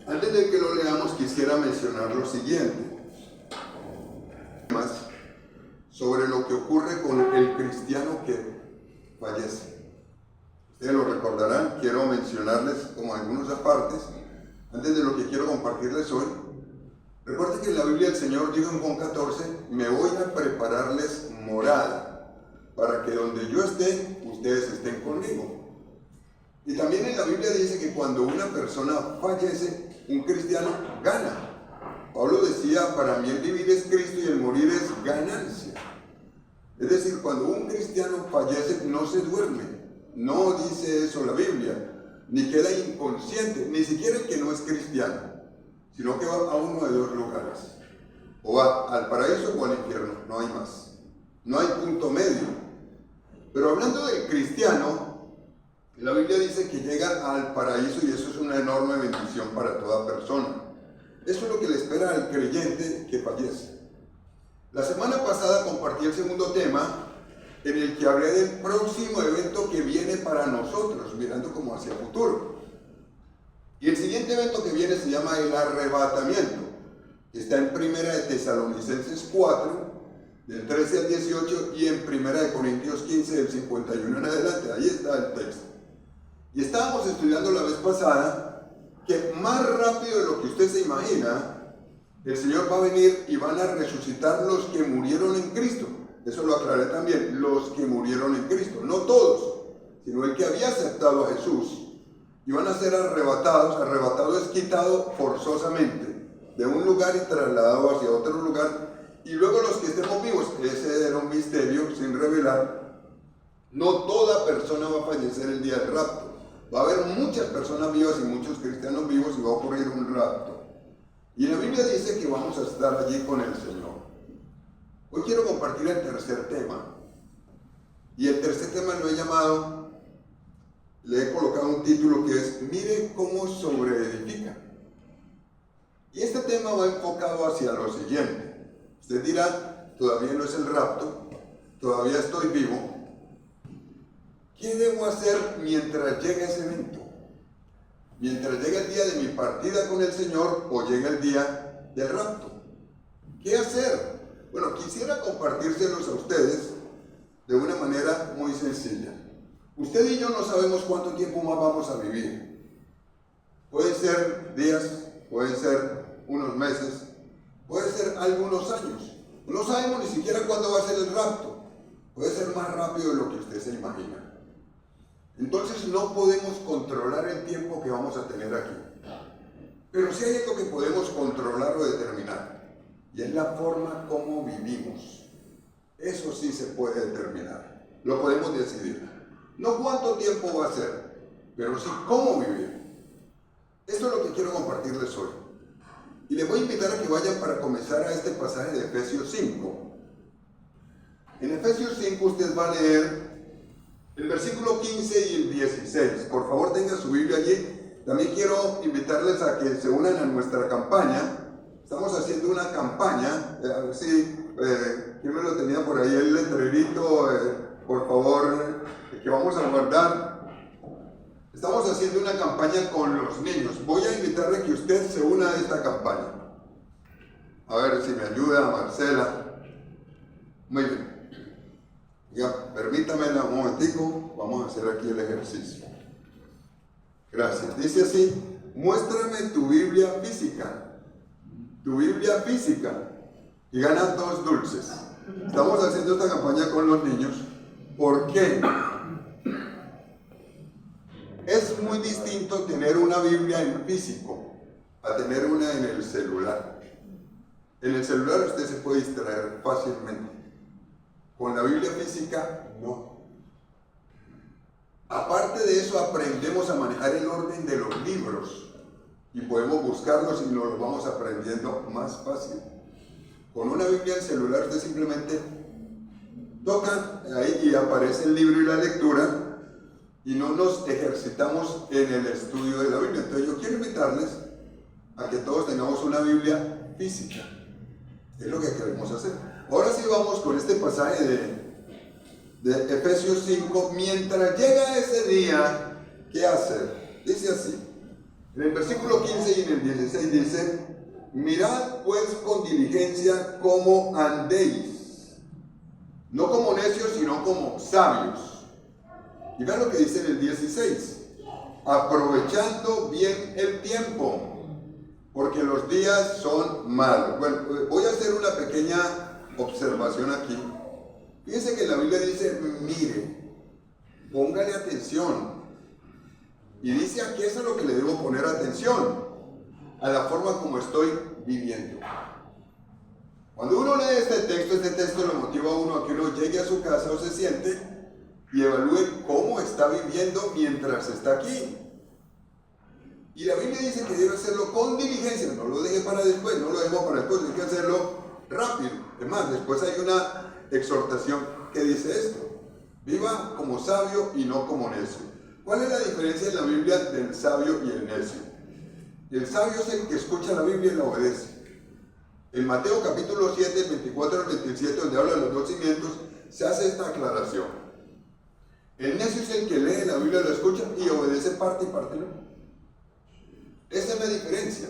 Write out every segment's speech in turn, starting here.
Antes de que lo leamos, quisiera mencionar lo siguiente. Más sobre lo que ocurre con el cristiano que fallece. Ustedes lo recordarán, quiero mencionarles como algunos apartes, antes de lo que quiero compartirles hoy. Recuerden que en la Biblia el Señor dijo en Juan 14, me voy a prepararles morada, para que donde yo esté, ustedes estén conmigo. Y también en la Biblia dice que cuando una persona fallece, un cristiano gana. Pablo decía, para mí el vivir es Cristo y el morir es ganancia. Es decir, cuando un cristiano fallece, no se duerme. No dice eso la Biblia, ni queda inconsciente, ni siquiera el que no es cristiano, sino que va a uno de dos lugares. O va al paraíso o al infierno, no hay más. No hay punto medio. Pero hablando del cristiano, la Biblia dice que llega al paraíso y eso es una enorme bendición para toda persona. Eso es lo que le espera al creyente que fallece. La semana pasada compartí el segundo tema en el que hablé del próximo evento que viene para nosotros, mirando como hacia el futuro. Y el siguiente evento que viene se llama el arrebatamiento. Está en 1 de Tesalonicenses 4, del 13 al 18, y en 1 de Corintios 15, del 51 en adelante. Ahí está el texto. Y estábamos estudiando la vez pasada que más rápido de lo que usted se imagina, el Señor va a venir y van a resucitar los que murieron en Cristo. Eso lo aclaré también, los que murieron en Cristo, no todos, sino el que había aceptado a Jesús. Y van a ser arrebatados, arrebatado es quitado forzosamente de un lugar y trasladado hacia otro lugar. Y luego los que estemos vivos, ese era un misterio sin revelar, no toda persona va a fallecer el día del rapto. Va a haber muchas personas vivas y muchos cristianos vivos y va a ocurrir un rapto. Y la Biblia dice que vamos a estar allí con el Señor. Hoy quiero compartir el tercer tema. Y el tercer tema lo he llamado, le he colocado un título que es Mire cómo sobreedifica. Y este tema va enfocado hacia lo siguiente. Usted dirá, todavía no es el rapto, todavía estoy vivo. ¿Qué debo hacer mientras llegue ese evento? Mientras llegue el día de mi partida con el Señor o llegue el día del rapto. ¿Qué hacer? Bueno, quisiera compartírselos a ustedes de una manera muy sencilla. Usted y yo no sabemos cuánto tiempo más vamos a vivir. Pueden ser días, pueden ser unos meses, pueden ser algunos años. No sabemos ni siquiera cuándo va a ser el rapto. Puede ser más rápido de lo que usted se imagina. Entonces no podemos controlar el tiempo que vamos a tener aquí. Pero sí hay algo que podemos controlar o determinar. Y es la forma como vivimos. Eso sí se puede determinar. Lo podemos decidir. No cuánto tiempo va a ser, pero sí cómo vivir. Esto es lo que quiero compartirles hoy. Y les voy a invitar a que vayan para comenzar a este pasaje de Efesios 5. En Efesios 5 usted va a leer el versículo 15 y el 16. Por favor, tenga su Biblia allí. También quiero invitarles a que se unan a nuestra campaña. Estamos haciendo una campaña. A ver si, ¿quién me lo tenía por ahí? El letrerito, por favor, que vamos a guardar. Estamos haciendo una campaña con los niños. Voy a invitarle a que usted se una a esta campaña. A ver si me ayuda Marcela. Muy bien. Ya, permítamela un momentico, vamos a hacer aquí el ejercicio. Gracias. Dice así, muéstrame tu Biblia física. Tu Biblia física. Y ganas 2 dulces. Estamos haciendo esta campaña con los niños. ¿Por qué? Es muy distinto tener una Biblia en físico a tener una en el celular. En el celular usted se puede distraer fácilmente. Con la Biblia física, no. Aparte de eso, aprendemos a manejar el orden de los libros y podemos buscarlos y nos los vamos aprendiendo más fácil. Con una Biblia en celular, usted simplemente toca ahí y aparece el libro y la lectura y no nos ejercitamos en el estudio de la Biblia. Entonces, yo quiero invitarles a que todos tengamos una Biblia física. Es lo que queremos hacer. Ahora sí vamos con este pasaje de Efesios 5. Mientras llega ese día, ¿qué hacer? Dice así. En el versículo 15 y en el 16 dice: mirad pues con diligencia cómo andéis, no como necios, sino como sabios. Y vean lo que dice en el 16: aprovechando bien el tiempo, porque los días son malos. Bueno, voy a hacer una pequeña observación aquí. Fíjense que la Biblia dice: mire, póngale atención. Y dice aquí, eso es lo que le debo poner atención, a la forma como estoy viviendo. Cuando uno lee este texto lo motiva a uno a que uno llegue a su casa o se siente y evalúe cómo está viviendo mientras está aquí. Y la Biblia dice que debe hacerlo con diligencia, no lo deje para después, no lo dejemos para después, hay que hacerlo rápido. Es más, después hay una exhortación que dice esto: viva como sabio y no como necio. ¿Cuál es la diferencia en la Biblia del sabio y el necio? El sabio es el que escucha la Biblia y la obedece. En Mateo capítulo 7, 24 al 27, donde habla de los dos cimientos, se hace esta aclaración. El necio es el que lee la Biblia, lo escucha y obedece parte y parte no. Esa es la diferencia.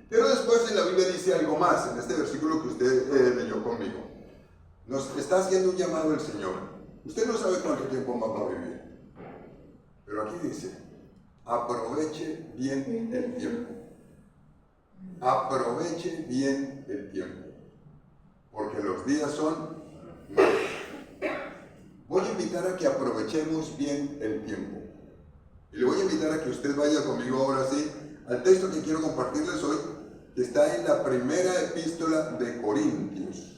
Pero después en la Biblia dice algo más, en este versículo que usted leyó conmigo. Nos está haciendo un llamado el Señor. Usted no sabe cuánto tiempo más va a vivir. Pero aquí dice: aproveche bien el tiempo. Aproveche bien el tiempo, porque los días son malos. Voy a invitar a que aprovechemos bien el tiempo. Y le voy a invitar a que usted vaya conmigo ahora sí al texto que quiero compartirles hoy, que está en la primera epístola de Corintios.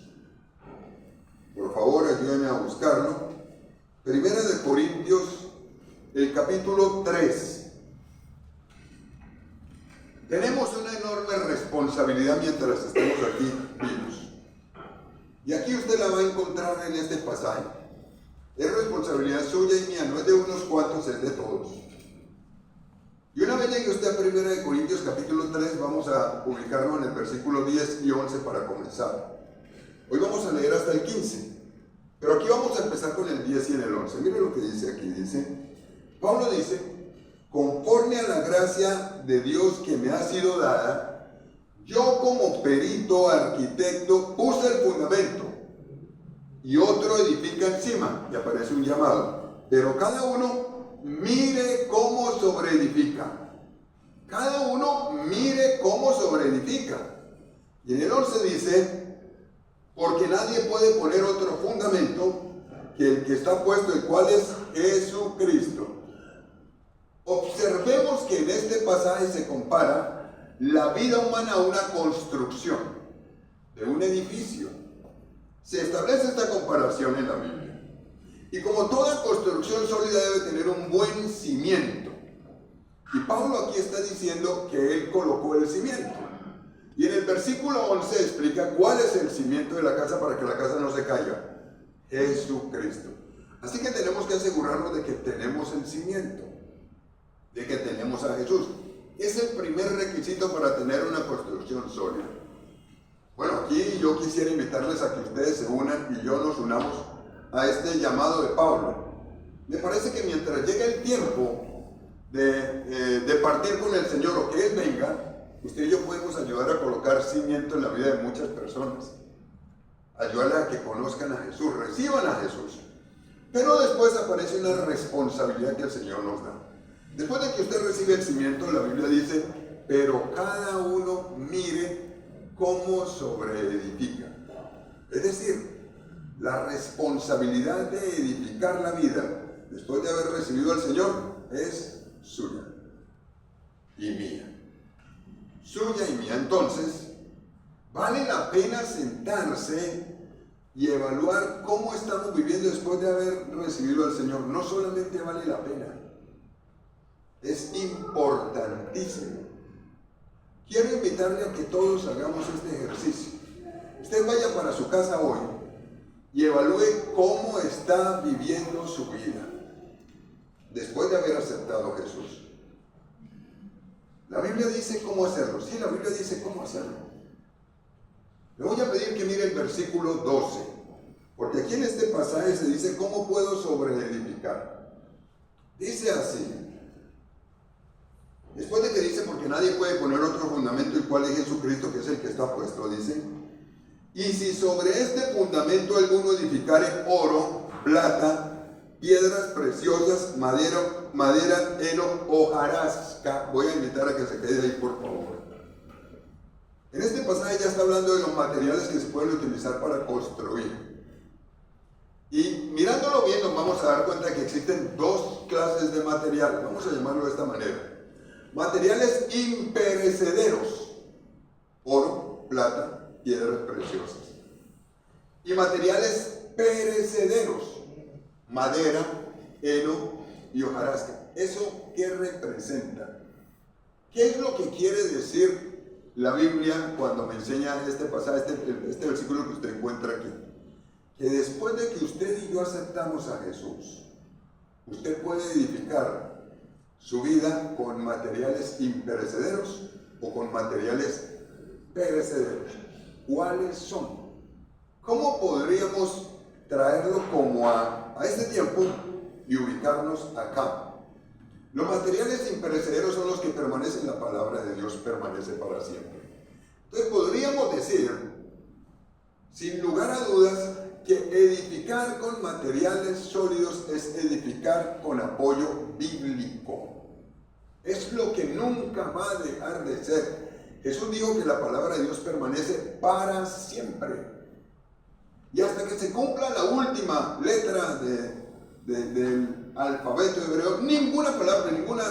Por favor, ayúdenme a buscarlo. Primera de Corintios, el capítulo 3. Tenemos una enorme responsabilidad mientras estemos aquí vivos. Y aquí usted la va a encontrar en este pasaje. Es responsabilidad suya y mía, no es de unos cuantos, es de todos. Y una vez llegue usted a 1 Corintios capítulo 3, vamos a ubicarlo en el versículo 10 y 11 para comenzar. Hoy vamos a leer hasta el 15, pero aquí vamos a empezar con el 10 y en el 11. Mire lo que dice aquí, Pablo dice: conforme a la gracia de Dios que me ha sido dada, yo como perito arquitecto puse el fundamento y otro edifica encima, y aparece un llamado, pero cada uno mire cómo sobreedifica. Cada uno mire cómo sobreedifica. Y en el 11 dice: porque nadie puede poner otro fundamento que el que está puesto, el cual es Jesucristo. Observemos que en este pasaje se compara la vida humana a una construcción de un edificio. Se establece esta comparación en la Biblia. Y como toda construcción sólida debe tener un buen cimiento. Y Pablo aquí está diciendo que él colocó el cimiento. Y en el versículo 11 explica cuál es el cimiento de la casa para que la casa no se caiga: Jesucristo. Así que tenemos que asegurarnos de que tenemos el cimiento, de que tenemos a Jesús. Es el primer requisito para tener una construcción sólida. Bueno, aquí yo quisiera invitarles a que ustedes se unan y yo nos unamos a este llamado de Pablo. Me parece que mientras llegue el tiempo de partir con el Señor o que Él venga, usted y yo podemos ayudar a colocar cimiento en la vida de muchas personas. Ayudarles a que conozcan a Jesús, reciban a Jesús. Pero después aparece una responsabilidad que el Señor nos da. Después de que usted recibe el cimiento, la Biblia dice: pero cada uno mire cómo sobreedifica. Es decir, la responsabilidad de edificar la vida después de haber recibido al Señor es suya y mía. Suya y mía. Entonces, vale la pena sentarse y evaluar cómo estamos viviendo después de haber recibido al Señor. No solamente vale la pena, es importantísimo. Quiero invitarle a que todos hagamos este ejercicio. Usted vaya para su casa hoy y evalúe cómo está viviendo su vida después de haber aceptado a Jesús. La Biblia dice cómo hacerlo. Sí, la Biblia dice cómo hacerlo. Le voy a pedir que mire el versículo 12, porque aquí en este pasaje se dice cómo puedo sobreedificar. Dice así: Después de que dice, porque nadie puede poner otro fundamento el cual es Jesucristo, que es el que está puesto, dice, y si sobre este fundamento alguno edificare oro, plata, piedras preciosas, madera, heno, hojarasca. Voy a invitar a que se quede ahí, por favor. En este pasaje ya está hablando de los materiales que se pueden utilizar para construir. Y mirándolo bien nos vamos a dar cuenta que existen dos clases de material, vamos a llamarlo de esta manera. Materiales imperecederos, oro, plata, piedras preciosas. Y materiales perecederos, madera, heno y hojarasca. ¿Eso qué representa? ¿Qué es lo que quiere decir la Biblia cuando me enseña este pasaje, este versículo que usted encuentra aquí? Que después de que usted y yo aceptamos a Jesús, usted puede edificar su vida con materiales imperecederos o con materiales perecederos. ¿Cuáles son? ¿Cómo podríamos traerlo como a este tiempo y ubicarnos acá? Los materiales imperecederos son los que permanecen, la palabra de Dios permanece para siempre. Entonces podríamos decir, sin lugar a dudas, que edificar con materiales sólidos es edificar con apoyo bíblico. Es lo que nunca va a dejar de ser. Jesús dijo que la palabra de Dios permanece para siempre. Y hasta que se cumpla la última letra del alfabeto hebreo, ninguna palabra, ninguna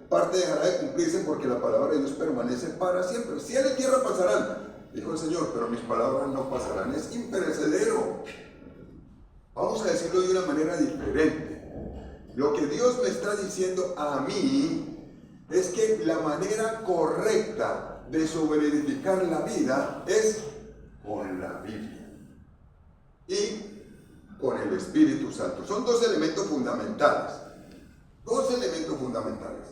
parte dejará de cumplirse, porque la palabra de Dios permanece para siempre. Cielo y tierra pasarán, dijo el Señor, pero mis palabras no pasarán. Es imperecedero. Vamos a decirlo de una manera diferente. Lo que Dios me está diciendo a mí es que la manera correcta de sobreedificar la vida es con la Biblia y con el Espíritu Santo. Son dos elementos fundamentales. Dos elementos fundamentales.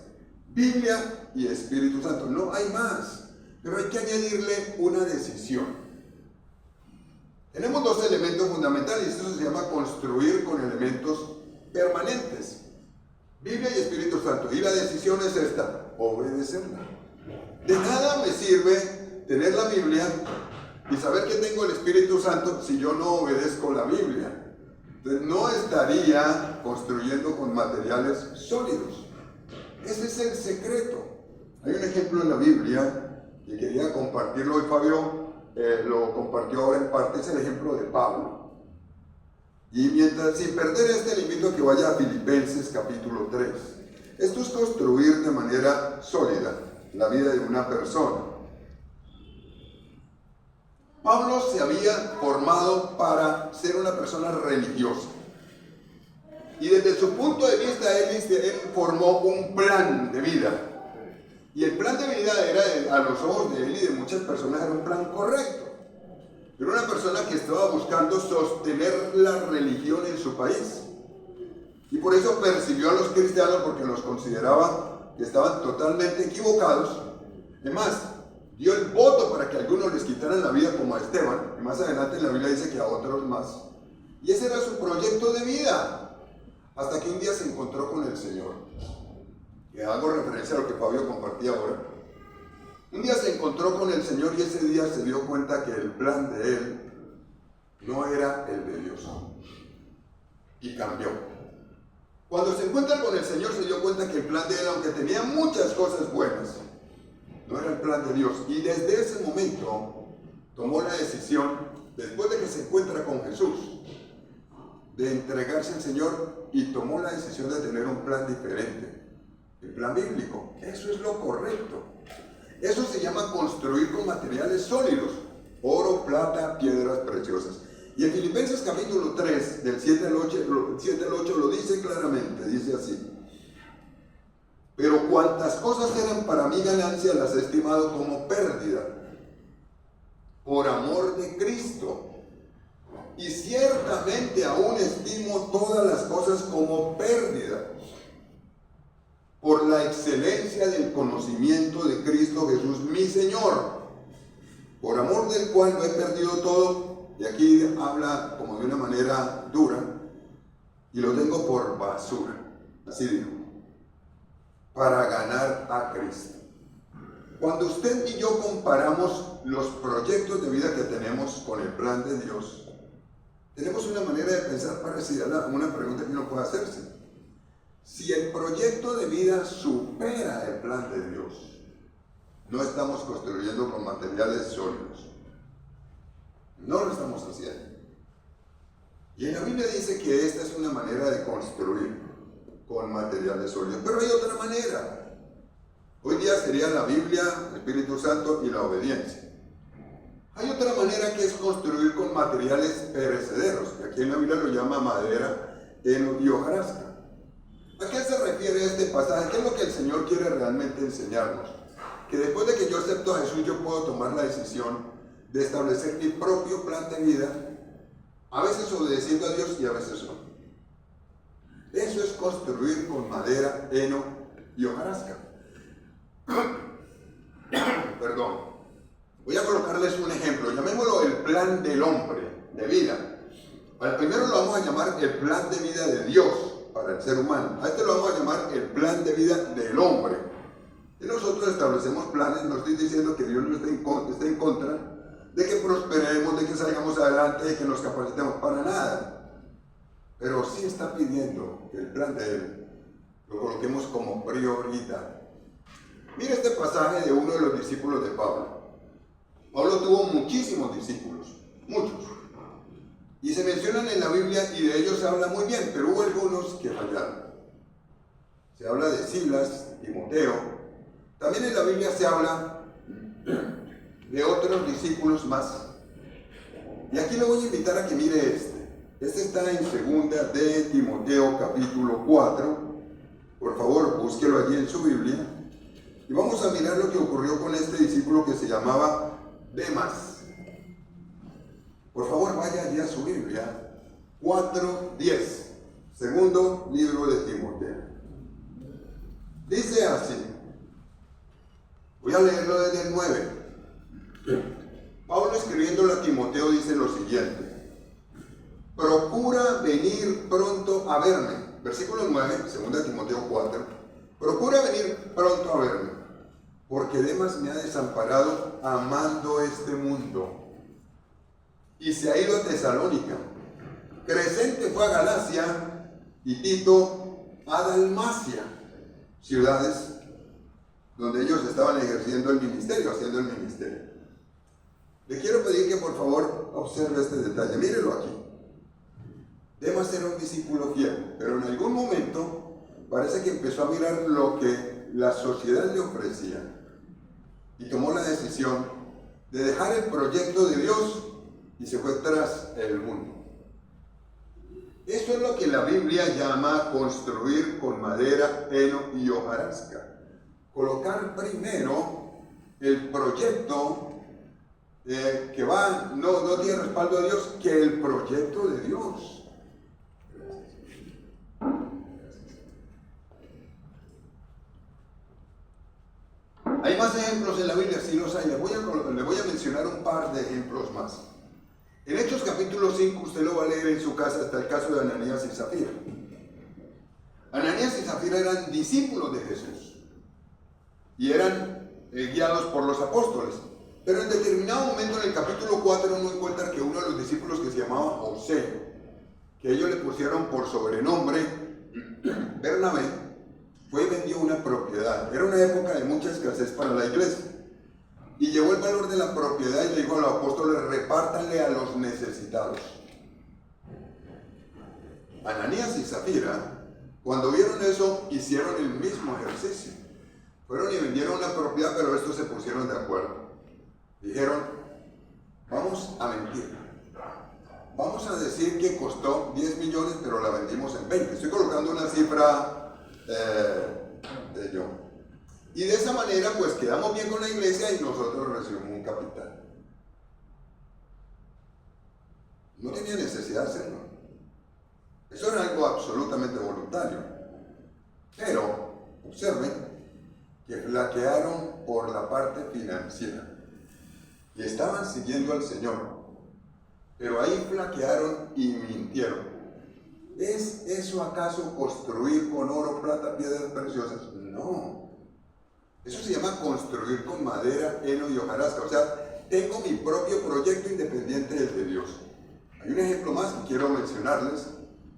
Biblia y Espíritu Santo. No hay más. Pero hay que añadirle una decisión. Tenemos dos elementos fundamentales y eso se llama construir con elementos permanentes. Biblia y Espíritu Santo. Y la decisión es esta: obedecerla. De nada me sirve tener la Biblia y saber que tengo el Espíritu Santo si yo no obedezco la Biblia. Entonces no estaría construyendo con materiales sólidos. Ese es el secreto. Hay un ejemplo en la Biblia y quería compartirlo hoy. Fabio lo compartió ahora en parte. Es el ejemplo de Pablo. Y mientras, sin perder le invito a que vaya a Filipenses capítulo 3. Esto es construir de manera sólida la vida de una persona. Pablo se había formado para ser una persona religiosa. Y desde su punto de vista, él formó un plan de vida. Y el plan de vida era, a los ojos de él y de muchas personas, era un plan correcto. Era una persona que estaba buscando sostener la religión en su país. Y por eso persiguió a los cristianos, porque los consideraba que estaban totalmente equivocados. Además, dio el voto para que algunos les quitaran la vida, como a Esteban. Y más adelante en la Biblia dice que a otros más. Y ese era su proyecto de vida. Hasta que un día se encontró con el Señor. Y hago referencia a lo que Fabio compartía ahora. Un día se encontró con el Señor y ese día se dio cuenta que el plan de él no era el de Dios. Y cambió. Cuando se encuentra con el Señor se dio cuenta que el plan de él, aunque tenía muchas cosas buenas, no era el plan de Dios. Y desde ese momento tomó la decisión, después de que se encuentra con Jesús, de entregarse al Señor, y tomó la decisión de tener un plan diferente. El plan bíblico. Eso es lo correcto. Eso se llama construir con materiales sólidos. Oro, plata, piedras preciosas. Y en Filipenses capítulo 3, del 7 al 8, lo dice claramente. Dice así: pero cuantas cosas eran para mí ganancia, las he estimado como pérdida, por amor de Cristo. Y ciertamente aún estimo todas las cosas como pérdida, por la excelencia del conocimiento de Cristo Jesús, mi Señor, por amor del cual lo he perdido todo. Y aquí habla como de una manera dura, y lo tengo por basura. Así dijo. para ganar a Cristo. Cuando usted y yo comparamos los proyectos de vida que tenemos con el plan de Dios, tenemos una manera de pensar parecida a una pregunta que uno puede hacerse. Si el proyecto de vida supera el plan de Dios, no estamos construyendo con materiales sólidos. No lo estamos haciendo. Y en la Biblia dice que esta es una manera de construir con materiales sólidos. Pero hay otra manera. Hoy día sería la Biblia, el Espíritu Santo y la obediencia. Hay otra manera que es construir con materiales perecederos, que aquí en la Biblia lo llama madera, heno y hojarasca. ¿A qué se refiere este pasaje? ¿Qué es lo que el Señor quiere realmente enseñarnos? Que después de que yo acepto a Jesús, yo puedo tomar la decisión de establecer mi propio plan de vida, a veces obedeciendo a Dios y a veces no. Eso es construir con madera, heno y hojarasca. Perdón. Voy a colocarles un ejemplo, llamémoslo el plan del hombre de vida. Al primero lo vamos a llamar el plan de vida de Dios para el ser humano. A este lo vamos a llamar el plan de vida del hombre. Y nosotros establecemos planes, no estoy diciendo que Dios no esté en contra de que prosperemos, de que salgamos adelante, de que nos capacitemos, para nada. Pero sí está pidiendo que el plan de Él lo coloquemos como prioridad. Mira este pasaje de uno de los discípulos de Pablo. Pablo tuvo muchísimos discípulos, muchos. Y se mencionan en la Biblia y de ellos se habla muy bien, pero hubo algunos que fallaron. Se habla de Silas, Timoteo. También en la Biblia se habla de otros discípulos más. Y aquí le voy a invitar a que mire este. Este está en 2 de Timoteo capítulo 4. Por favor, búsquelo allí en su Biblia. Y vamos a mirar lo que ocurrió con este discípulo que se llamaba Demas. Por favor, vaya allí a su Biblia. 4:10. Segundo libro de Timoteo. Dice así. Voy a leerlo desde el 9. Pablo escribiéndole a Timoteo dice lo siguiente: procura venir pronto a verme. Versículo 9, 2 Timoteo 4. Procura venir pronto a verme, porque Demas me ha desamparado amando este mundo y se ha ido a Tesalónica. Crescente fue a Galacia y Tito a Dalmacia, ciudades donde ellos estaban ejerciendo el ministerio, haciendo el ministerio. Le quiero pedir que por favor observe este detalle, mírelo aquí. Demas era un discípulo fiel, pero en algún momento parece que empezó a mirar lo que la sociedad le ofrecía y tomó la decisión de dejar el proyecto de Dios y se fue tras el mundo. Eso es lo que la Biblia llama construir con madera, heno y hojarasca. Colocar primero el proyecto que no tiene respaldo de Dios, que el proyecto de Dios. Hay más ejemplos en la Biblia, sí los hay. Le voy a mencionar un par de ejemplos más. En Hechos capítulo 5, usted lo va a leer en su casa, está el caso de Ananías y Zafira. Ananías y Zafira eran discípulos de Jesús y eran guiados por los apóstoles. Pero en determinado momento, en el capítulo 4, uno encuentra que uno de los discípulos, que se llamaba José, que ellos le pusieron por sobrenombre Bernabé, fue y vendió una propiedad. Era una época de mucha escasez para la iglesia. Y llevó el valor de la propiedad y le dijo a los apóstoles: repártanle a los necesitados. Ananías y Zafira, cuando vieron eso, hicieron el mismo ejercicio. Fueron y vendieron una propiedad, pero estos se pusieron de acuerdo. Dijeron: vamos a mentir. Vamos a decir que costó 10 millones, pero la vendimos en 20. Estoy colocando una cifra de yo. Y de esa manera, pues quedamos bien con la iglesia y nosotros recibimos un capital. No tenía necesidad de hacerlo. Eso era algo absolutamente voluntario. Pero, observen que flaquearon por la parte financiera. Y estaban siguiendo al Señor. Pero ahí flaquearon y mintieron. ¿Es eso acaso construir con oro, plata, piedras preciosas? No. Eso se llama construir con madera, heno y hojarasca. O sea, tengo mi propio proyecto independiente del de Dios. Hay un ejemplo más que quiero mencionarles,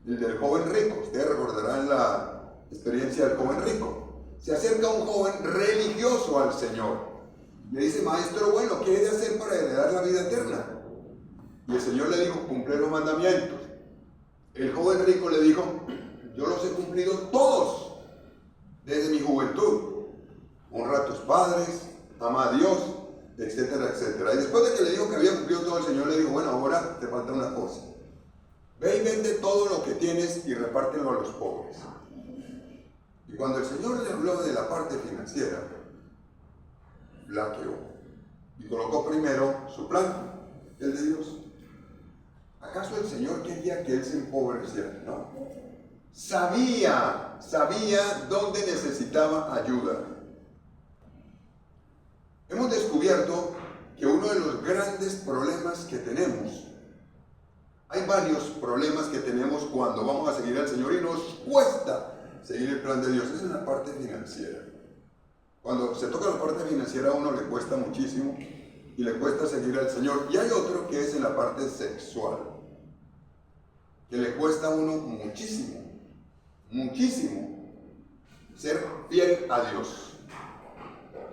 el del joven rico. Ustedes recordarán la experiencia del joven rico. Se acerca un joven religioso al Señor. Le dice, maestro, bueno, ¿qué he de hacer para heredar la vida eterna? Y el Señor le dijo, cumple los mandamientos. El joven rico le dijo, yo los he cumplido todos desde mi juventud. Honra a tus padres, ama a Dios, etcétera, etcétera. Y después de que le dijo que había cumplido todo, el Señor le dijo, bueno, ahora te falta una cosa. Ve y vende todo lo que tienes y repártelo a los pobres. Y cuando el Señor le habló de la parte financiera, flaqueó y colocó primero su plan, el de Dios. ¿Acaso el Señor quería que él se empobreciera? No. Sabía dónde necesitaba ayuda. Hemos descubierto que uno de los grandes problemas que tenemos, hay varios problemas que tenemos cuando vamos a seguir al Señor y nos cuesta seguir el plan de Dios, es en la parte financiera. Cuando se toca la parte financiera a uno le cuesta muchísimo y le cuesta seguir al Señor. Y hay otro que es en la parte sexual, que le cuesta a uno muchísimo ser fiel a Dios.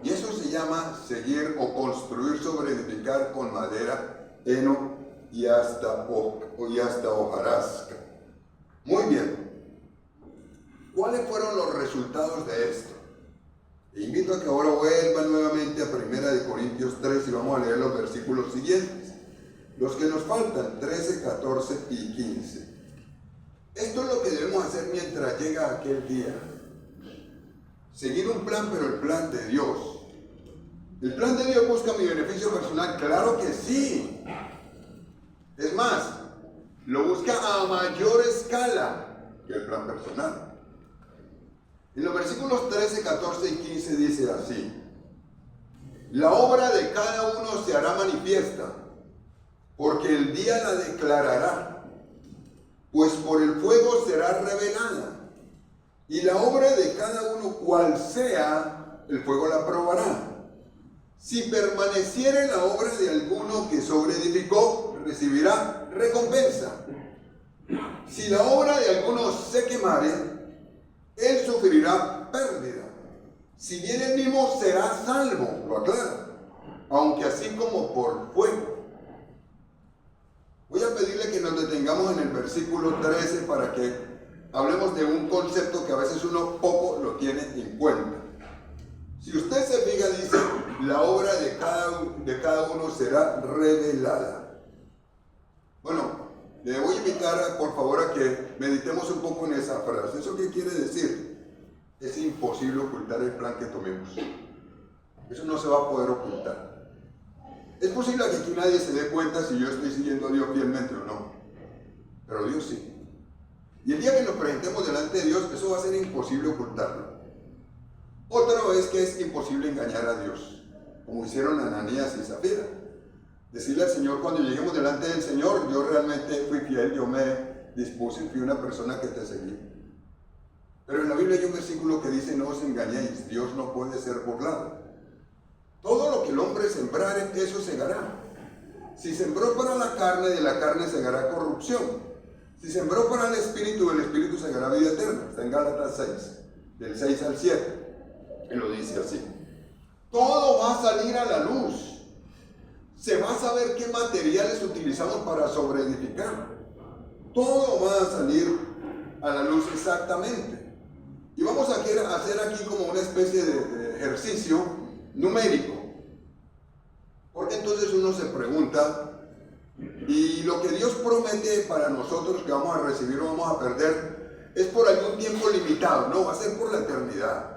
Y eso se llama seguir o construir sobre edificar con madera, heno y hasta hojarasca. Muy bien. ¿Cuáles fueron los resultados de esto? Te invito a que ahora vuelva nuevamente a 1 Corintios 3 y vamos a leer los versículos siguientes. Los que nos faltan, 13, 14 y 15. Esto es lo que debemos hacer mientras llega aquel día. Seguir un plan, pero el plan de Dios. ¿El plan de Dios busca mi beneficio personal? Claro que sí. Es más, lo busca a mayor escala que el plan personal. En los versículos 13, 14 y 15 dice así: la obra de cada uno se hará manifiesta, porque el día la declarará, pues por el fuego será revelada, y la obra de cada uno, cual sea, el fuego la probará. Si permaneciere la obra de alguno que sobreedificó, recibirá recompensa. Si la obra de alguno se quemare, él sufrirá pérdida. Si bien él mismo será salvo, lo aclara, aunque así como por fuego. Voy a pedirle que nos detengamos en el versículo 13 para que hablemos de un concepto que a veces uno poco lo tiene en cuenta. Si usted se fija, dice, la obra de cada uno será revelada. Bueno, le voy a invitar, por favor, a que meditemos un poco en esa frase. ¿Eso qué quiere decir? Es imposible ocultar el plan que tomemos. Eso no se va a poder ocultar. Es posible que aquí nadie se dé cuenta si yo estoy siguiendo a Dios fielmente o no. Pero Dios sí. Y el día que nos presentemos delante de Dios, eso va a ser imposible ocultarlo. Otro es que es imposible engañar a Dios, como hicieron Ananías y Zafira. Decirle al Señor, cuando lleguemos delante del Señor, yo realmente fui fiel, yo me dispuse, fui una persona que te seguí. Pero en la Biblia hay un versículo que dice, no os engañéis, Dios no puede ser burlado. Todo lo que el hombre sembrare, eso segará. Si sembró para la carne, de la carne segará corrupción. Si sembró para el espíritu, del espíritu segará vida eterna. Está en Gálatas 6, del 6 al 7. Él lo dice así. Todo va a salir a la luz. Se va a saber qué materiales utilizamos para sobreedificar. Todo va a salir a la luz exactamente. Y vamos a hacer aquí como una especie de ejercicio numérico. Porque entonces uno se pregunta, ¿y lo que Dios promete para nosotros que vamos a recibir o vamos a perder es por algún tiempo limitado? No, va a ser por la eternidad.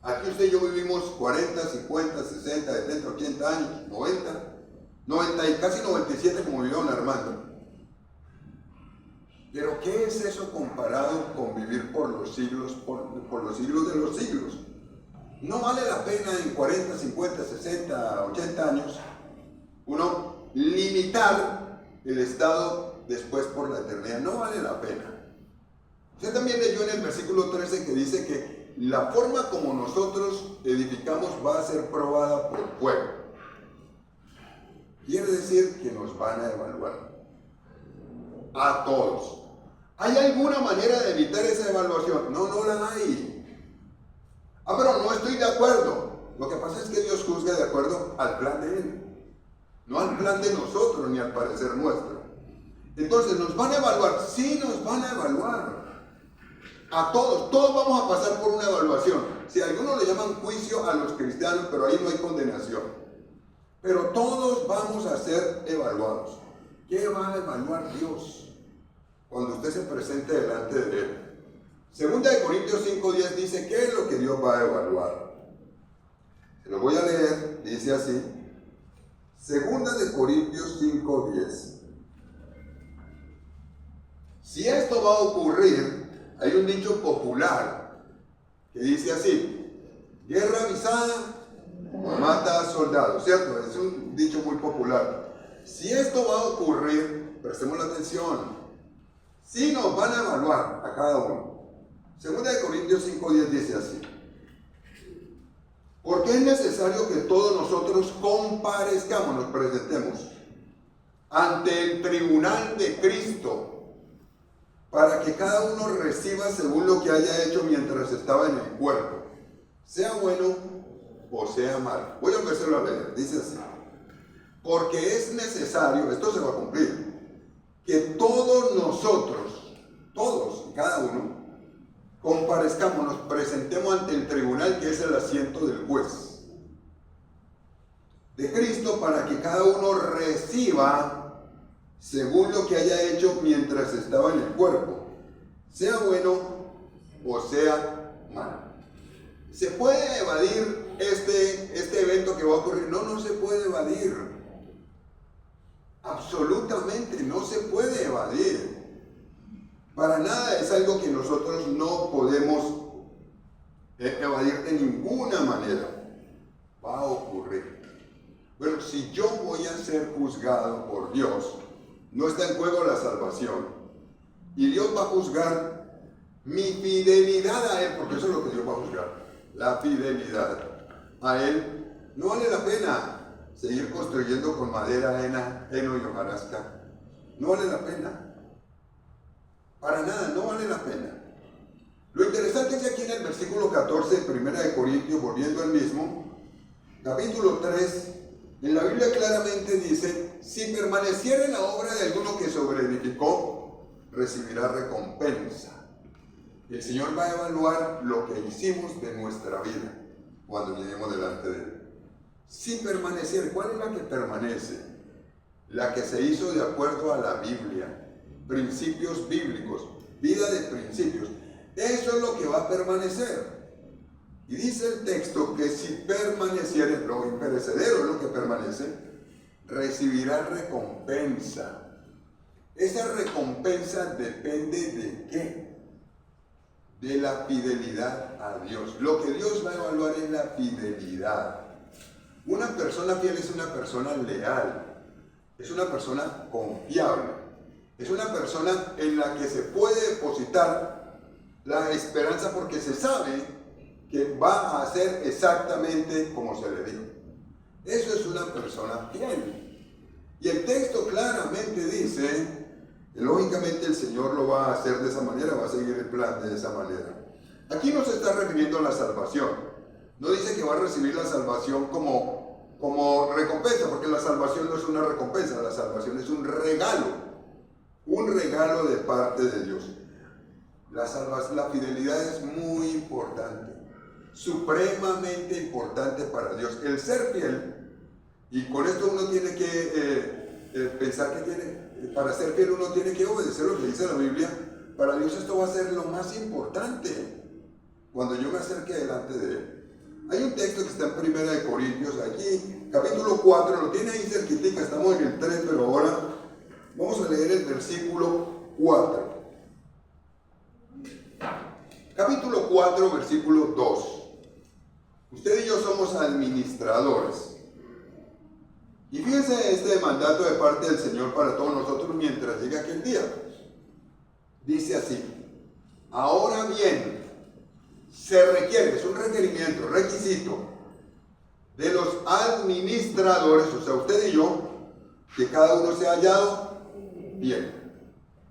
Aquí usted y yo vivimos 40, 50, 60, 70, 80 años, 90 y casi 97 como vivió don Armando. Pero ¿qué es eso comparado con vivir por los siglos, por los siglos de los siglos? No vale la pena en 40, 50, 60, 80 años uno limitar el estado después por la eternidad. No vale la pena. Usted también leyó en el versículo 13 que dice que la forma como nosotros edificamos va a ser probada por fuego. Quiere decir que nos van a evaluar. A todos. ¿Hay alguna manera de evitar esa evaluación? No, no la hay. Pero no estoy de acuerdo. Lo que pasa es que Dios juzga de acuerdo al plan de Él. No al plan de nosotros ni al parecer nuestro. Entonces, ¿nos van a evaluar? Sí, nos van a evaluar. A todos vamos a pasar por una evaluación. Si a algunos le llaman juicio a los cristianos, pero ahí no hay condenación. Pero todos vamos a ser evaluados. ¿Qué va a evaluar Dios cuando usted se presente delante de Él? Segunda de Corintios 5:10 dice, ¿qué es lo que Dios va a evaluar? Se lo voy a leer, dice así. Segunda de Corintios 5:10. Si esto va a ocurrir, hay un dicho popular que dice así: guerra avisada mata a soldados, ¿cierto? Es un dicho muy popular. Si esto va a ocurrir, prestemos la atención. Si nos van a evaluar a cada uno. Segunda de Corintios 5:10 dice así: porque es necesario que todos nosotros comparezcamos, nos presentemos ante el tribunal de Cristo, para que cada uno reciba según lo que haya hecho mientras estaba en el cuerpo, sea bueno o sea malo. Voy a empezarlo a leer, dice así: porque es necesario, esto se va a cumplir, que todos nosotros, todos y cada uno, comparezcamos, nos presentemos ante el tribunal que es el asiento del juez de Cristo, para que cada uno reciba según lo que haya hecho mientras estaba en el cuerpo, sea bueno o sea malo. ¿Se puede evadir este evento que va a ocurrir? No, no se puede evadir. Absolutamente no se puede evadir. Para nada, es algo que nosotros no podemos evadir de ninguna manera. Va a ocurrir. Bueno, si yo voy a ser juzgado por Dios, no está en juego la salvación. Y Dios va a juzgar mi fidelidad a Él, porque eso es lo que Dios va a juzgar. La fidelidad a Él. No vale la pena seguir construyendo con madera, heno y hojarasca. No vale la pena. Para nada, no vale la pena. Lo interesante es que aquí en el versículo 14 de 1 de Corintios, volviendo al mismo, capítulo 3, en la Biblia claramente dice: si permaneciera en la obra de alguno que sobreedificó, recibirá recompensa. El Señor va a evaluar lo que hicimos de nuestra vida cuando lleguemos delante de Él. Si permaneciera, ¿cuál es la que permanece? La que se hizo de acuerdo a la Biblia. Principios bíblicos, vida de principios. Eso es lo que va a permanecer. Y dice el texto que si permaneciere, lo imperecedero es lo que permanece, recibirá recompensa. Esa recompensa depende de ¿qué? De la fidelidad a Dios. Lo que Dios va a evaluar es la fidelidad. Una persona fiel es una persona leal, es una persona confiable. Es una persona en la que se puede depositar la esperanza porque se sabe que va a hacer exactamente como se le dijo. Eso es una persona fiel. Y el texto claramente dice, lógicamente el Señor lo va a hacer de esa manera, va a seguir el plan de esa manera. Aquí no se está refiriendo a la salvación. No dice que va a recibir la salvación como recompensa, porque la salvación no es una recompensa, la salvación es un regalo. Un regalo de parte de Dios. La fidelidad es muy importante, supremamente importante para Dios. El ser fiel, y con esto uno tiene que pensar que para ser fiel uno tiene que obedecer lo que dice la Biblia. Para Dios esto va a ser lo más importante cuando yo me acerque delante de Él. Hay un texto que está en 1 de Corintios, aquí, capítulo 4, lo tiene ahí cerquitica, estamos en el 3, pero ahora vamos a leer el versículo 4. Capítulo 4, versículo 2. Usted y yo somos administradores. Y fíjense este mandato de parte del Señor para todos nosotros mientras llegue aquel día. Dice así: ahora bien, se requiere, es un requerimiento, requisito de los administradores, o sea, usted y yo, que cada uno sea hallado bien.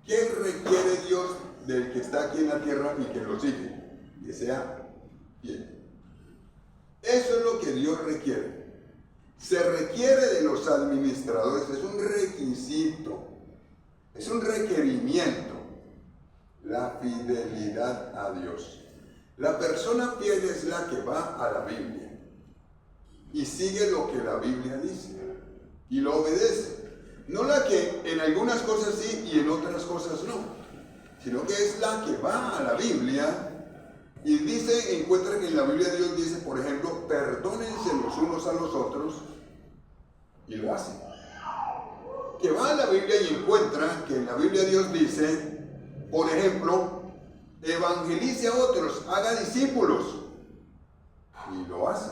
¿Qué requiere Dios del que está aquí en la tierra y que lo sigue? Que sea bien. Eso es lo que Dios requiere. Se requiere de los administradores, es un requisito, es un requerimiento, la fidelidad a Dios. La persona fiel es la que va a la Biblia y sigue lo que la Biblia dice y lo obedece. No la que en algunas cosas sí y en otras cosas no, sino que es la que va a la Biblia y dice, encuentra que en la Biblia Dios dice, por ejemplo, perdónense los unos a los otros, y lo hace. Que va a la Biblia y encuentra que en la Biblia Dios dice, por ejemplo, evangelice a otros, haga discípulos, y lo hace.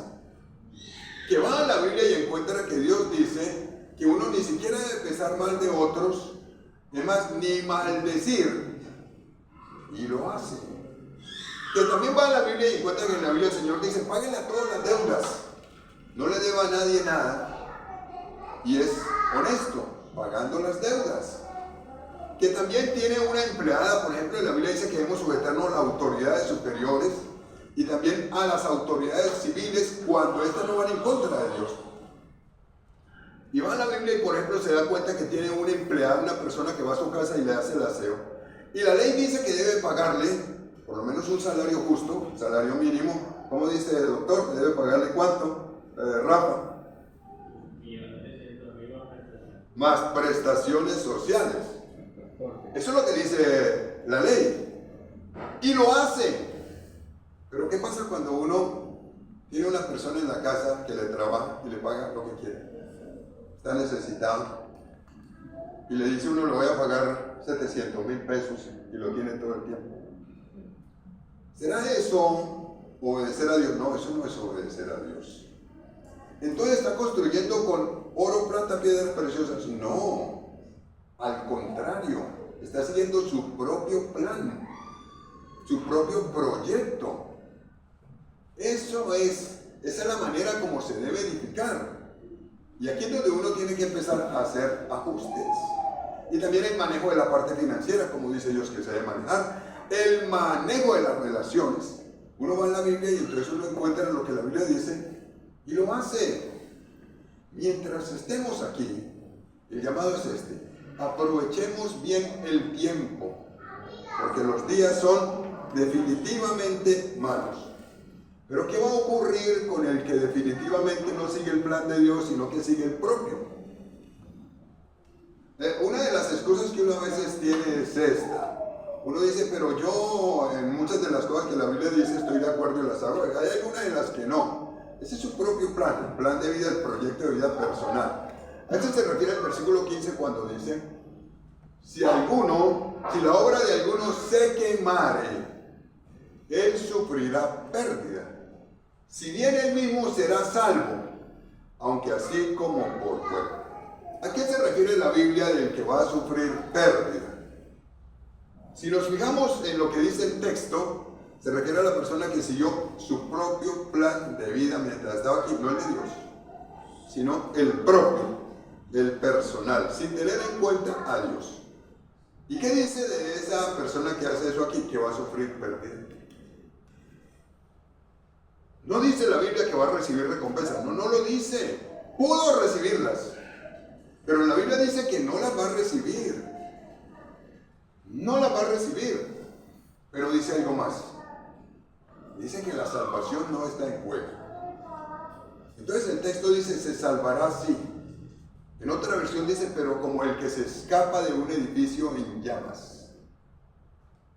Que va a la Biblia y encuentra que Dios dice que uno ni siquiera debe pensar mal de otros, es más, ni maldecir, y lo hace. Que también va a la Biblia y encuentra que en la Biblia el Señor dice, páguenle a todas las deudas, no le deba a nadie nada, y es honesto, pagando las deudas. Que también tiene una empleada, por ejemplo, en la Biblia dice que debemos sujetarnos a las autoridades superiores y también a las autoridades civiles cuando éstas no van en contra de Dios. Y va a la Biblia y, por ejemplo, se da cuenta que tiene una empleada, una persona que va a su casa y le hace el aseo. Y la ley dice que debe pagarle por lo menos un salario justo, salario mínimo. ¿Cómo dice el doctor? ¿Debe pagarle cuánto? Rafa. Más prestaciones sociales. Eso es lo que dice la ley. Y lo hace. Pero ¿qué pasa cuando uno tiene una persona en la casa que le trabaja y le paga lo que quiere? Está necesitado. Y le dice uno, le voy a pagar 700,000 pesos y lo tiene todo el tiempo. ¿Será eso obedecer a Dios? No, eso no es obedecer a Dios. Entonces está construyendo con oro, plata, piedras preciosas. No, al contrario, está siguiendo su propio plan, su propio proyecto. Esa es la manera como se debe edificar. Y aquí es donde uno tiene que empezar a hacer ajustes. Y también el manejo de la parte financiera, como dice Dios que se debe manejar. El manejo de las relaciones. Uno va en la Biblia y entonces uno encuentra lo que la Biblia dice y lo hace. Mientras estemos aquí, el llamado es este: aprovechemos bien el tiempo, porque los días son definitivamente malos. Pero ¿qué va a ocurrir con el que definitivamente no sigue el plan de Dios, sino que sigue el propio? Una de las excusas que uno a veces tiene es esta. Uno dice, pero yo en muchas de las cosas que la Biblia dice estoy de acuerdo y las hago. Hay algunas en las que no. Ese es su propio plan, el plan de vida, el proyecto de vida personal. A esto se refiere el versículo 15 cuando dice, si la obra de alguno se quemare, él sufrirá pérdida. Si bien él mismo será salvo, aunque así como por fuego. ¿A qué se refiere la Biblia del que va a sufrir pérdida? Si nos fijamos en lo que dice el texto, se refiere a la persona que siguió su propio plan de vida mientras estaba aquí, no el de Dios, sino el propio, el personal, sin tener en cuenta a Dios. ¿Y qué dice de esa persona que hace eso aquí, que va a sufrir pérdida? No dice la Biblia que va a recibir recompensas, no lo dice. Pudo recibirlas, pero en la Biblia dice que no las va a recibir. No las va a recibir, pero dice algo más. Dice que la salvación no está en juego. Entonces el texto dice, se salvará sí. En otra versión dice, pero como el que se escapa de un edificio en llamas.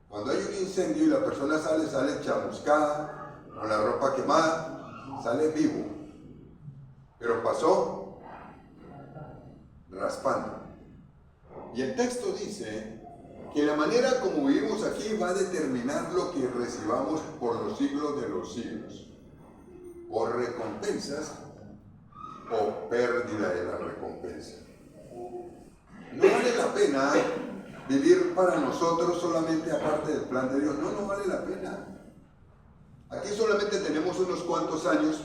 Cuando hay un incendio y la persona sale chamuscada, con la ropa quemada, sale vivo. Pero pasó raspando. Y el texto dice que la manera como vivimos aquí va a determinar lo que recibamos por los siglos de los siglos. O recompensas o pérdida de la recompensa. No vale la pena vivir para nosotros solamente aparte del plan de Dios. No vale la pena. Aquí solamente tenemos unos cuantos años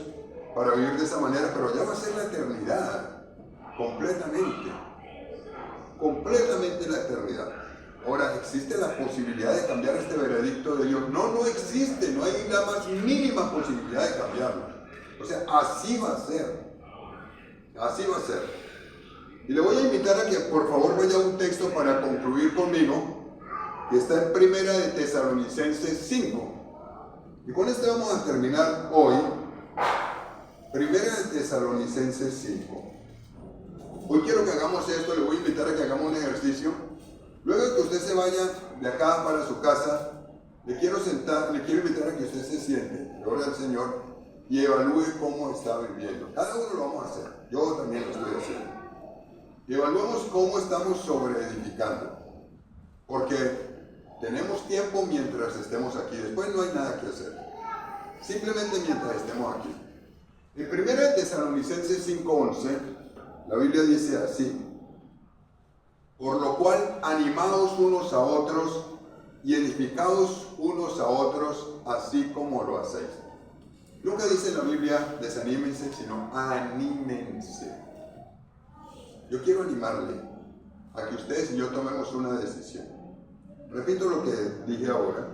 para vivir de esa manera, pero ya va a ser la eternidad, completamente la eternidad. Ahora, ¿existe la posibilidad de cambiar este veredicto de Dios? No, no existe, no hay la más mínima posibilidad de cambiarlo. O sea, así va a ser. Así va a ser. Y le voy a invitar a que por favor vaya a un texto para concluir conmigo, que está en Primera de Tesalonicenses 5. Y con esto vamos a terminar hoy. Primera de Tesalonicenses 5. Hoy quiero que hagamos esto, le voy a invitar a que hagamos un ejercicio. Luego de que usted se vaya de acá para su casa, le quiero invitar a que usted se siente, le ore al Señor y evalúe cómo está viviendo. Cada uno lo vamos a hacer, yo también lo estoy haciendo. Y evaluemos cómo estamos sobreedificando. Porque tenemos tiempo mientras estemos aquí, después no hay nada que hacer. Simplemente mientras estemos aquí. En 1 Tesalonicenses 5:11, la Biblia dice así: por lo cual, animaos unos a otros y edificaos unos a otros, así como lo hacéis. Nunca dice en la Biblia desanímense, sino anímense. Yo quiero animarle a que ustedes y yo tomemos una decisión. Repito lo que dije ahora.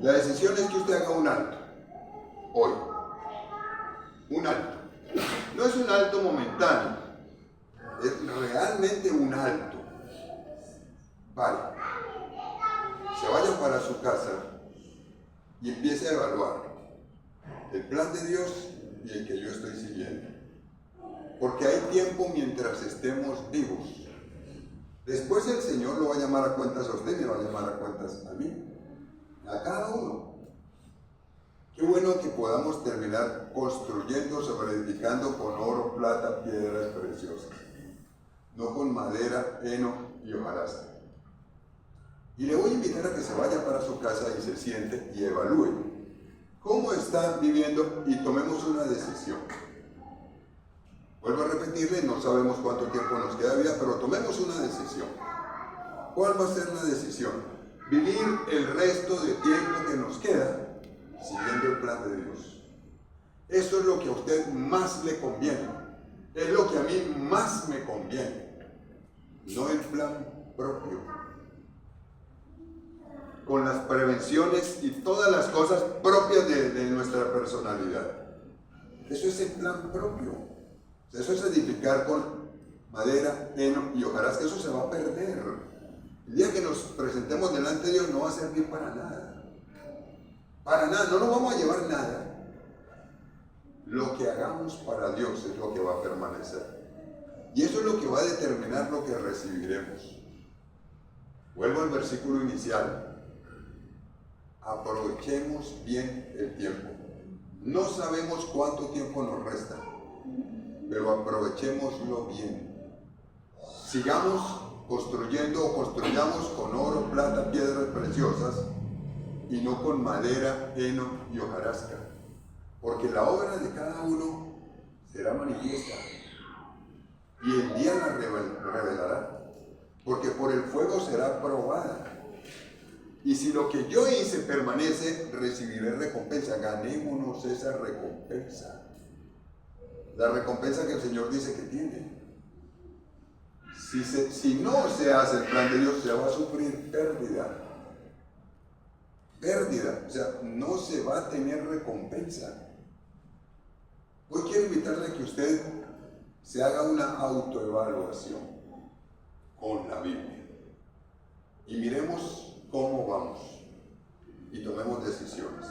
La decisión es que usted haga un alto. Hoy. Un alto. No es un alto momentáneo. Es realmente un alto. Vale. Se vaya para su casa y empiece a evaluar el plan de Dios y el que yo estoy siguiendo. Porque hay tiempo mientras estemos vivos. Después el Señor lo va a llamar a cuentas a usted y me va a llamar a cuentas a mí. A cada uno. Qué bueno que podamos terminar construyendo, sobreedificando con oro, plata, piedras preciosas. No con madera, heno y hojarasca. Y le voy a invitar a que se vaya para su casa y se siente y evalúe cómo está viviendo y tomemos una decisión. Vuelvo a repetirle, no sabemos cuánto tiempo nos queda de vida, pero tomemos una decisión. ¿Cuál va a ser la decisión? Vivir el resto de tiempo que nos queda siguiendo el plan de Dios. Eso es lo que a usted más le conviene. Es lo que a mí más me conviene. No el plan propio. Con las prevenciones y todas las cosas propias de nuestra personalidad. Eso es el plan propio. Eso es edificar con madera, heno y hojarasca. Eso se va a perder. El día que nos presentemos delante de Dios no va a servir para nada. Para nada, no nos vamos a llevar nada. Lo que hagamos para Dios es lo que va a permanecer. Y eso es lo que va a determinar lo que recibiremos. Vuelvo al versículo inicial. Aprovechemos bien el tiempo. No sabemos cuánto tiempo nos resta, pero aprovechémoslo bien. Sigamos construyendo o construyamos con oro, plata, piedras preciosas y no con madera, heno y hojarasca, porque la obra de cada uno será manifiesta y el día la revelará, porque por el fuego será probada. Y si lo que yo hice permanece, recibiré recompensa. Ganémonos esa recompensa. La recompensa que el Señor dice que tiene. Si no se hace el plan de Dios, se va a sufrir pérdida. Pérdida. O sea, no se va a tener recompensa. Hoy quiero invitarle a que usted se haga una autoevaluación con la Biblia. Y miremos cómo vamos y tomemos decisiones.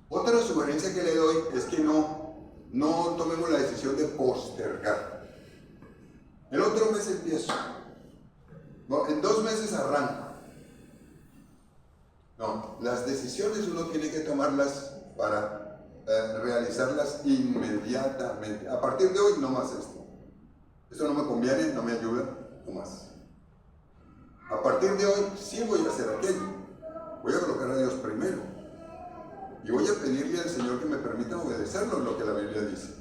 Otra sugerencia que le doy es que no tomemos la decisión de postergar. El otro mes empiezo. No, en 2 meses arranco. No, las decisiones uno tiene que tomarlas para realizarlas inmediatamente. A partir de hoy no más esto. Esto no me conviene, no me ayuda, no más. A partir de hoy sí voy a hacer aquello. Voy a colocar a Dios primero. Y voy a pedirle al Señor que me permita obedecerlo en lo que la Biblia dice.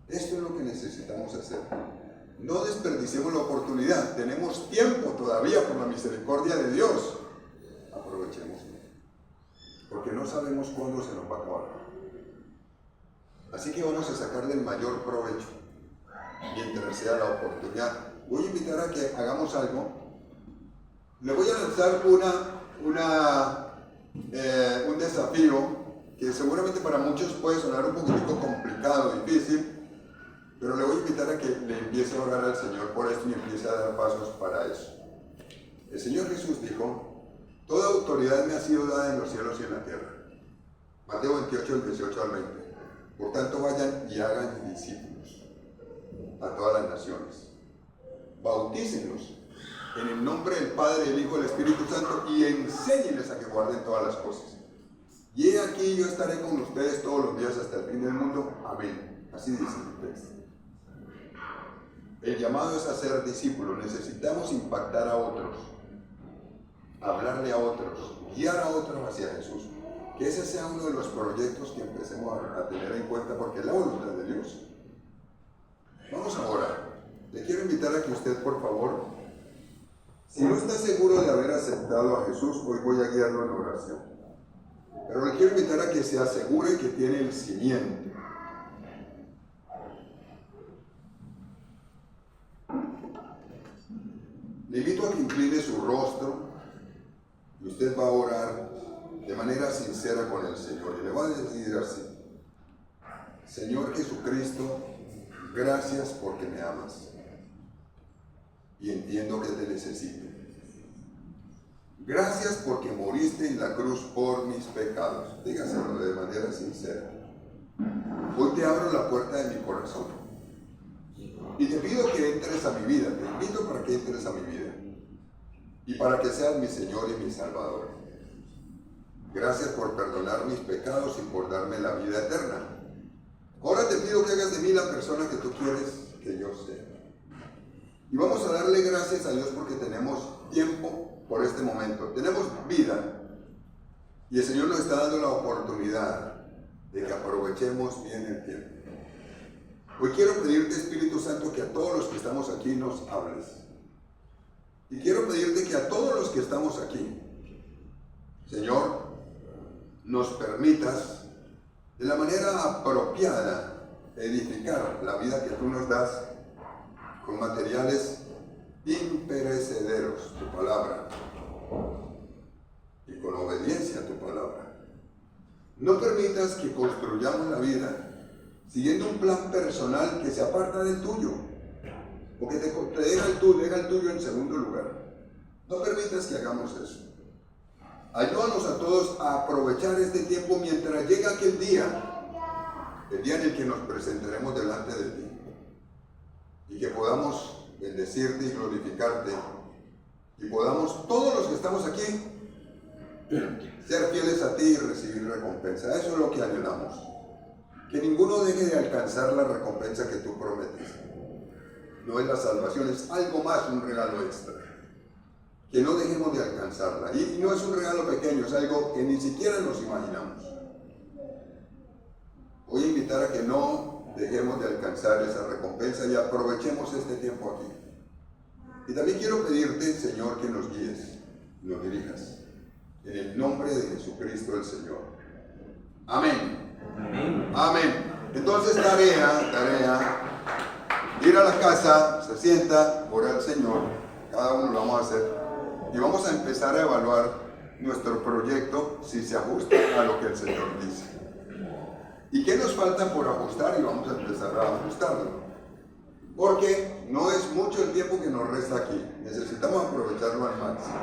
Esto es lo que necesitamos hacer. No desperdiciemos la oportunidad. Tenemos tiempo todavía por la misericordia de Dios. Aprovechémoslo. Porque no no sabemos cuándo se nos va a acabar. Así que vamos a sacarle el mayor provecho mientras sea la oportunidad. Voy a invitar a que hagamos algo. Le voy a lanzar un desafío que seguramente para muchos puede sonar un poquitico complicado, difícil, pero le voy a invitar a que le empiece a orar al Señor por esto y empiece a dar pasos para eso. El Señor Jesús dijo: toda autoridad me ha sido dada en los cielos y en la tierra. Mateo 28, del 18 al 20. Por tanto, vayan y hagan discípulos a todas las naciones. Bautícenlos en el nombre del Padre, del Hijo y del Espíritu Santo y enséñenles a que guarden todas las cosas. Y he aquí, yo estaré con ustedes todos los días hasta el fin del mundo. Amén. Así dice el texto. El llamado es a ser discípulos. Necesitamos impactar a otros, hablarle a otros, guiar a otros hacia Jesús. Que ese sea uno de los proyectos que empecemos a tener en cuenta, porque es la voluntad de Dios. Vamos a orar. Le quiero invitar a que usted, por favor, si no está seguro de haber aceptado a Jesús, hoy voy a guiarlo en oración. Pero le quiero invitar a que se asegure que tiene el cimiento. Le invito a que incline su rostro y usted va a orar de manera sincera con el Señor. Y le va a decir así: Señor Jesucristo, gracias porque me amas. Y entiendo que te necesito. Gracias porque moriste en la cruz por mis pecados. Dígaselo de manera sincera. Hoy te abro la puerta de mi corazón y te pido que entres a mi vida. Te invito para que entres a mi vida y para que seas mi Señor y mi Salvador. Gracias por perdonar mis pecados y por darme la vida eterna. Ahora te pido que hagas de mí la persona que tú quieres que yo sea. Y vamos a darle gracias a Dios porque tenemos tiempo por este momento. Tenemos vida. Y el Señor nos está dando la oportunidad de que aprovechemos bien el tiempo. Hoy quiero pedirte, Espíritu Santo, que a todos los que estamos aquí nos hables. Y quiero pedirte que a todos los que estamos aquí, Señor, nos permitas de la manera apropiada edificar la vida que tú nos das con materiales imperecederos, tu palabra, y con obediencia a tu palabra. No permitas que construyamos la vida siguiendo un plan personal que se aparta del tuyo, o que te deja el tuyo en segundo lugar. No permitas que hagamos eso. Ayúdanos a todos a aprovechar este tiempo mientras llega aquel día, el día en el que nos presentaremos delante de ti, y que podamos bendecirte y glorificarte, y podamos, todos los que estamos aquí, ser fieles a ti y recibir recompensa. Eso es lo que anhelamos. Que ninguno deje de alcanzar la recompensa que tú prometes. No es la salvación, es algo más, un regalo extra. Que no dejemos de alcanzarla. Y no es un regalo pequeño, es algo que ni siquiera nos imaginamos. Voy a invitar a que no dejemos de alcanzar esa recompensa y aprovechemos este tiempo aquí. Y también quiero pedirte, Señor, que nos guíes, nos dirijas. En el nombre de Jesucristo el Señor. Amén. Amén. Amén. Entonces, tarea. Ir a la casa, se sienta, ora al Señor. Cada uno lo vamos a hacer. Y vamos a empezar a evaluar nuestro proyecto si se ajusta a lo que el Señor dice. ¿Y qué nos falta por ajustar? Y vamos a empezar a ajustarlo. Porque no es mucho el tiempo que nos resta aquí. Necesitamos aprovecharlo al máximo.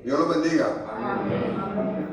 Dios los bendiga. Amén.